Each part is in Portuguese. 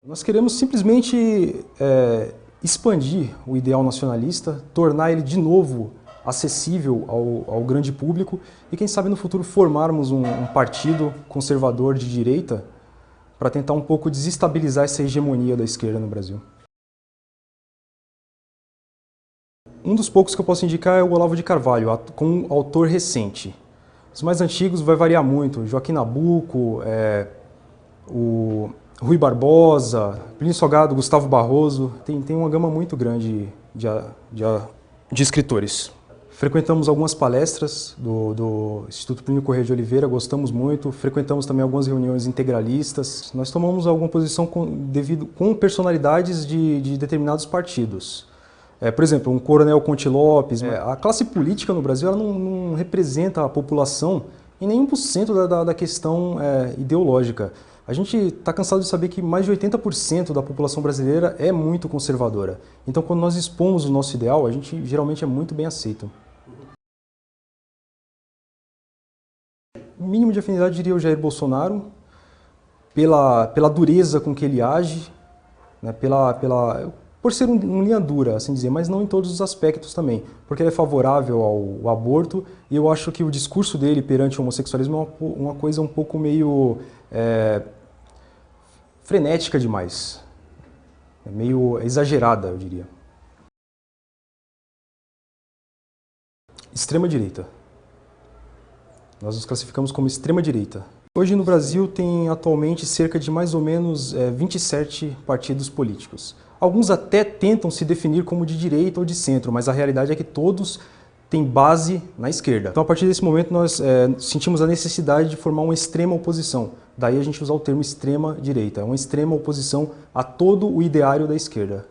Nós queremos simplesmente expandir o ideal nacionalista, tornar ele de novo acessível ao grande público e, quem sabe, no futuro formarmos um partido conservador de direita para tentar um pouco desestabilizar essa hegemonia da esquerda no Brasil. Um dos poucos que eu posso indicar é o Olavo de Carvalho, com um autor recente. Os mais antigos vai variar muito, Joaquim Nabuco, o Rui Barbosa, Plínio Salgado, Gustavo Barroso, tem uma gama muito grande de escritores. Frequentamos algumas palestras do Instituto Plínio Corrêa de Oliveira, gostamos muito, frequentamos também algumas reuniões integralistas. Nós tomamos alguma posição com personalidades de determinados partidos. Por exemplo, um Coronel Conte Lopes. A classe política no Brasil ela não representa a população em nenhum por cento da questão ideológica. A gente está cansado de saber que mais de 80% da população brasileira é muito conservadora. Então, quando nós expomos o nosso ideal, a gente geralmente é muito bem aceito. O mínimo de afinidade, diria o Jair Bolsonaro, pela dureza com que ele age, né, por ser um linha dura, assim dizer, mas não em todos os aspectos também, porque ele é favorável ao aborto e eu acho que o discurso dele perante o homossexualismo é uma coisa um pouco meio frenética demais, meio exagerada, eu diria. Extrema-direita. Nós nos classificamos como extrema-direita. Hoje no Brasil tem atualmente cerca de mais ou menos 27 partidos políticos. Alguns até tentam se definir como de direita ou de centro, mas a realidade é que todos têm base na esquerda. Então, a partir desse momento, nós sentimos a necessidade de formar uma extrema oposição. Daí a gente usar o termo extrema-direita, uma extrema oposição a todo o ideário da esquerda.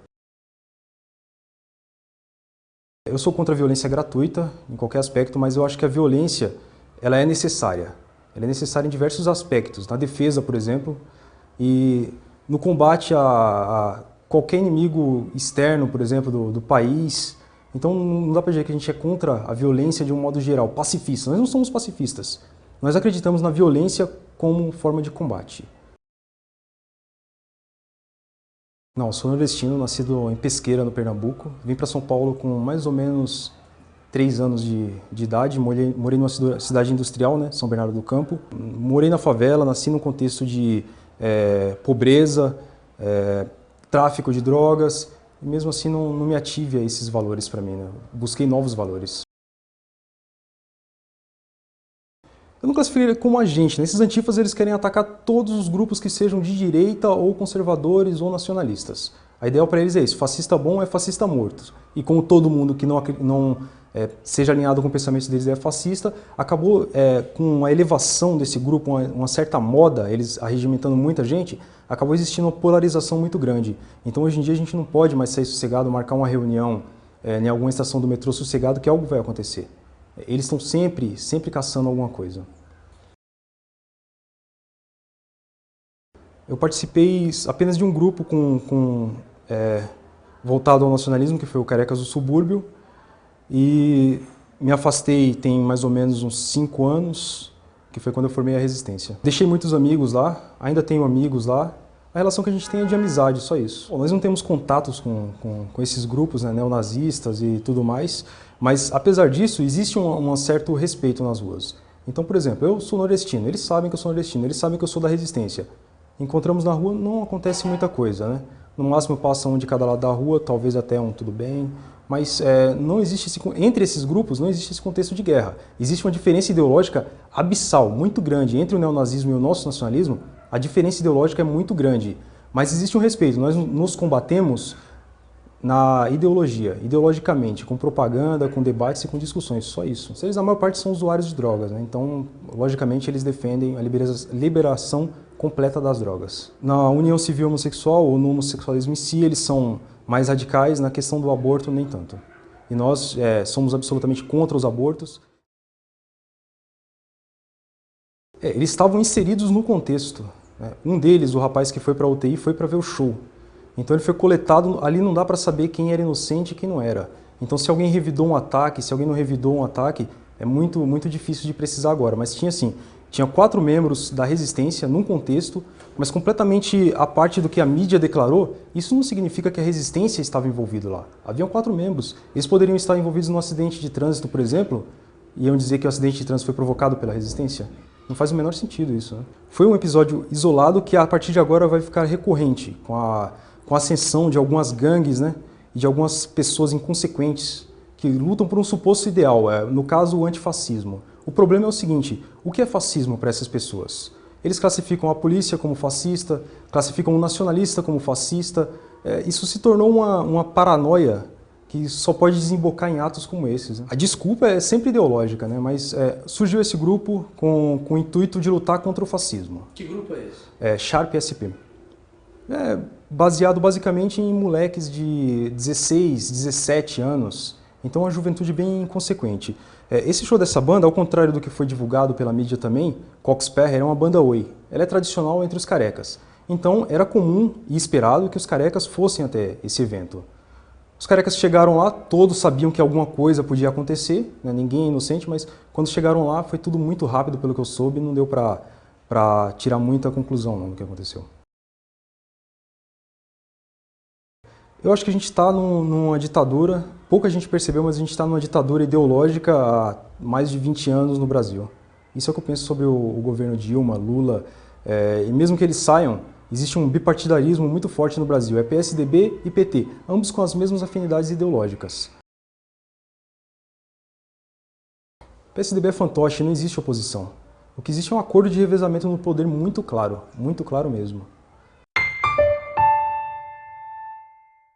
Eu sou contra a violência gratuita, em qualquer aspecto, mas eu acho que a violência ela é necessária. Ela é necessária em diversos aspectos, na defesa, por exemplo, e no combate a qualquer inimigo externo, por exemplo, do país. Então não dá para dizer que a gente é contra a violência de um modo geral, pacifista. Nós não somos pacifistas. Nós acreditamos na violência como forma de combate. Não, eu sou nordestino, nascido em Pesqueira, no Pernambuco. Vim para São Paulo com mais ou menos 3 anos de idade, morei numa cidade industrial, né, São Bernardo do Campo. Morei na favela, nasci num contexto de pobreza, tráfico de drogas, e mesmo assim não me ative a esses valores para mim, né? Busquei novos valores. Eu não classificaria como agente, né? Esses antifas eles querem atacar todos os grupos que sejam de direita ou conservadores ou nacionalistas. A ideia para eles é isso, fascista bom é fascista morto. E como todo mundo que não seja alinhado com o pensamento deles é fascista, acabou com a elevação desse grupo, uma certa moda, eles arregimentando muita gente, acabou existindo uma polarização muito grande. Então hoje em dia a gente não pode mais sair sossegado, marcar uma reunião em alguma estação do metrô sossegado que algo vai acontecer. Eles estão sempre caçando alguma coisa. Eu participei apenas de um grupo voltado ao nacionalismo, que foi o Carecas do Subúrbio, e me afastei tem mais ou menos uns 5 anos, que foi quando eu formei a Resistência. Deixei muitos amigos lá, ainda tenho amigos lá, a relação que a gente tem é de amizade, só isso. Bom, nós não temos contatos com esses grupos, né, neonazistas e tudo mais, mas apesar disso, existe um certo respeito nas ruas. Então, por exemplo, eu sou nordestino, eles sabem que eu sou nordestino, eles sabem que eu sou da Resistência. Encontramos na rua, não acontece muita coisa, né? No máximo passa um de cada lado da rua, talvez até um tudo bem, mas não existe entre esses grupos não existe esse contexto de guerra. Existe uma diferença ideológica abissal, muito grande, entre o neonazismo e o nosso nacionalismo. A diferença ideológica é muito grande, mas existe um respeito. Nós nos combatemos na ideologia, ideologicamente, com propaganda, com debates e com discussões, só isso. Eles, na maior parte, são usuários de drogas, né? Então, logicamente, eles defendem a liberação completa das drogas. Na união civil homossexual ou no homossexualismo em si, eles são mais radicais, na questão do aborto, nem tanto. E nós somos absolutamente contra os abortos. Eles estavam inseridos no contexto, né? Um deles, o rapaz que foi para a UTI, foi para ver o show. Então ele foi coletado, ali não dá para saber quem era inocente e quem não era. Então se alguém revidou um ataque, se alguém não revidou um ataque, é muito difícil de precisar agora, mas tinha assim, Tinha 4 membros da resistência num contexto, mas completamente à parte do que a mídia declarou, isso não significa que a resistência estava envolvida lá. Haviam 4 membros. Eles poderiam estar envolvidos num acidente de trânsito, por exemplo, e iam dizer que o acidente de trânsito foi provocado pela resistência. Não faz o menor sentido isso, né? Foi um episódio isolado que a partir de agora vai ficar recorrente, com a ascensão de algumas gangues, né, e de algumas pessoas inconsequentes que lutam por um suposto ideal, no caso o antifascismo. O problema é o seguinte, o que é fascismo para essas pessoas? Eles classificam a polícia como fascista, classificam o nacionalista como fascista. Isso se tornou uma paranoia que só pode desembocar em atos como esses, né? A desculpa é sempre ideológica, né? Mas surgiu esse grupo com o intuito de lutar contra o fascismo. Que grupo é esse? Sharp SP. Baseado basicamente em moleques de 16, 17 anos. Então é uma juventude bem inconsequente. Esse show dessa banda, ao contrário do que foi divulgado pela mídia também, Coxperre era uma banda oi. Ela é tradicional entre os carecas. Então era comum e esperado que os carecas fossem até esse evento. Os carecas chegaram lá, todos sabiam que alguma coisa podia acontecer, né? Ninguém é inocente, mas quando chegaram lá foi tudo muito rápido, pelo que eu soube, não deu para tirar muita conclusão não, do que aconteceu. Eu acho que a gente está numa ditadura, pouca gente percebeu, mas a gente está numa ditadura ideológica há mais de 20 anos no Brasil. Isso é o que eu penso sobre o governo Dilma, Lula, e mesmo que eles saiam, existe um bipartidarismo muito forte no Brasil, é PSDB e PT, ambos com as mesmas afinidades ideológicas. PSDB é fantoche, não existe oposição. O que existe é um acordo de revezamento no poder muito claro mesmo.